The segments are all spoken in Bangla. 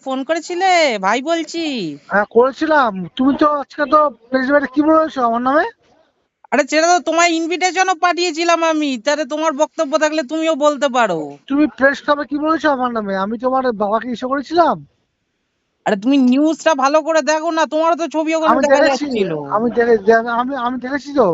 ফোন করেছিলে? ভাই বলছি। হ্যাঁ করেছিলাম। তুমি তো আজকে তো প্রেস মিটে কি বলেছো আমার নামে? আরে সেটা তো তোমার ইনভিটেশনও পাঠিয়েছিলাম আমি, তাহলে তোমার বক্তব্য থাকলে তুমিও বলতে পারো। তুমি প্রেস ক্লাবে কি বলেছো আমার নামে? আমি তোমার বাবাকে ইস্যু করেছিলাম? আরে তুমি নিউজটা ভালো করে দেখো না, তোমারও তো ছবি ওখানে আমি দেখা দেখেছি। যাচ্ছিল। আমি আমি দেখেছি তো।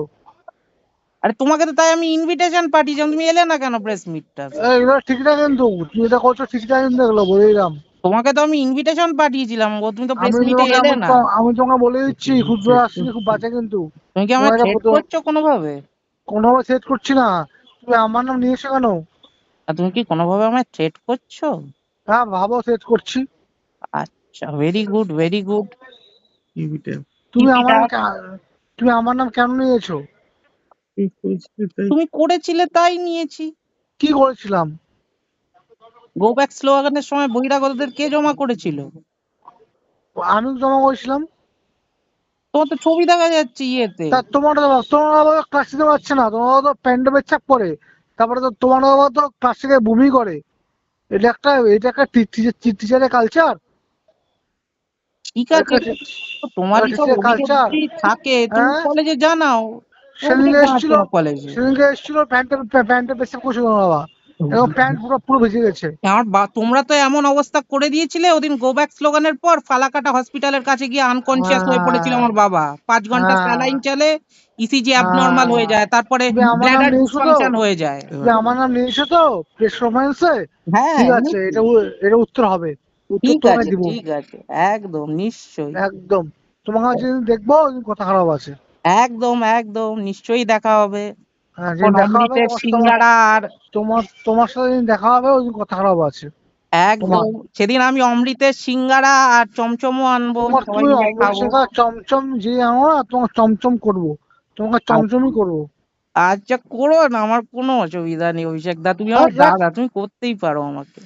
আরে তোমাকে তো তাই আমি ইনভিটেশন পাঠিয়েছিলাম, তুমি এলে না কেন প্রেস মিটটা? এগুলো ঠিক না, কিন্তু তুমি এটা করছো ঠিক না, কিন্তু এগুলো বলে দিলাম। তোমাকে তো আমি ইনভিটেশন পাঠিয়েছিলাম গো, তুমি তো প্রেস আমি মিটে তোমাকে এলে না। আমি তোমাকে বলে দিচ্ছি, খুচরো আসছে খুব বাজে কিন্তু। তুমি কি আমার তোমার এটা থ্রেট করছো কোনোভাবে? কোনোভাবে সেট করছি না। তুমি আমার নাম নিয়েছো কেন? আর তুমি কি কোনোভাবে আমায় থ্রেট করছো? হ্যাঁ ভাবো সেট করছি। আচ্ছা, ভেরি গুড ভেরি গুড। তুমি আমার নাম তুমি আমার নাম কেন নিয়েছো? তুমি করেছিলে তাই নিয়েছি। কি করেছিলাম? গো ব্যাক স্লোগানের সময় বহিরাগতদের কে জমা করেছিল? আমি জমা করেছিলাম। তোমার তো ছবি দেখা যাচ্ছে ইয়েতে। তা তোমার বাবা ক্লাস নিতে পারছে না, তোমার বাবা তো প্যান্টে পেচ্ছাপ করে। তারপরে তো তোমার বাবা তো ক্লাস থেকে বমি করে। এটা একটা টিচারের কালচার। ঠিক আছে, তো তোমারই সব টিচারের অভিযোগ কালচার। যদি থাকে তুমি হ্যাঁ কলেজে জানাও। অভিযোগ সেদিনকে জানাচ্ছ এসেছিল। না কলেজে। সেদিনকে এসেছিল প্যান্টে পেচ্ছাপ করছিল তোমার বাবা। এবং প্যান্ট পুরো পুরো ভিজে গেছে। তোমরা তো এমন অবস্থা করে দিয়েছিলে ওদিন গো ব্যাক স্লোগানের পর, ফালাকাটা হসপিটালের কাছে গিয়ে আনকনসিয়াস হয়ে পড়েছিল হ্যাঁ আমার বাবা। 5 ঘন্টা হ্যাঁ স্যালাইন চলে, ইসিজি অ্যাবনর্মাল হ্যাঁ। হয়ে যায়, তারপরে তুমি আমার নাম ব্ল্যাডার নিয়েছো তো? ডিসফাংশন হয়ে যায়। তুমি আমার নাম নিয়েছো তো প্রেস কনফারেন্সে? হ্যাঁ ঠিক আছে, নিশ্চয়ই। এটা উত্তর হবে। উত্তর ঠিক তোমাকে আছে দিব। ঠিক আছে, একদম নিশ্চয়ই। একদম। তোমাকে যেদিন দেখবো ওইদিন কথা খারাপ আছে। একদম একদম নিশ্চয়ই দেখা হবে। হ্যাঁ এখন যেদিন দেখা হবে অমৃতের সিঙ্গারা আর তোমার তোমার সাথে যেদিন দেখা হবে ওইদিন কথা খারাপ আছে। তোমার একদম সেদিন আমি অমৃতের সিঙ্গারা আর চমচমও আনবো, তোমার সবাই তুমি মিলে অমৃত খাবো। শেখা চমচম যে আনো না, তোমাকে চমচম করবো। তোমাকে চমচমই করবো। আচ্ছা করো না, আমার কোনো অসুবিধা নেই। অভিষেক দা, তুমি আর আমার দাদা, তুমি করতেই পারো আমাকে।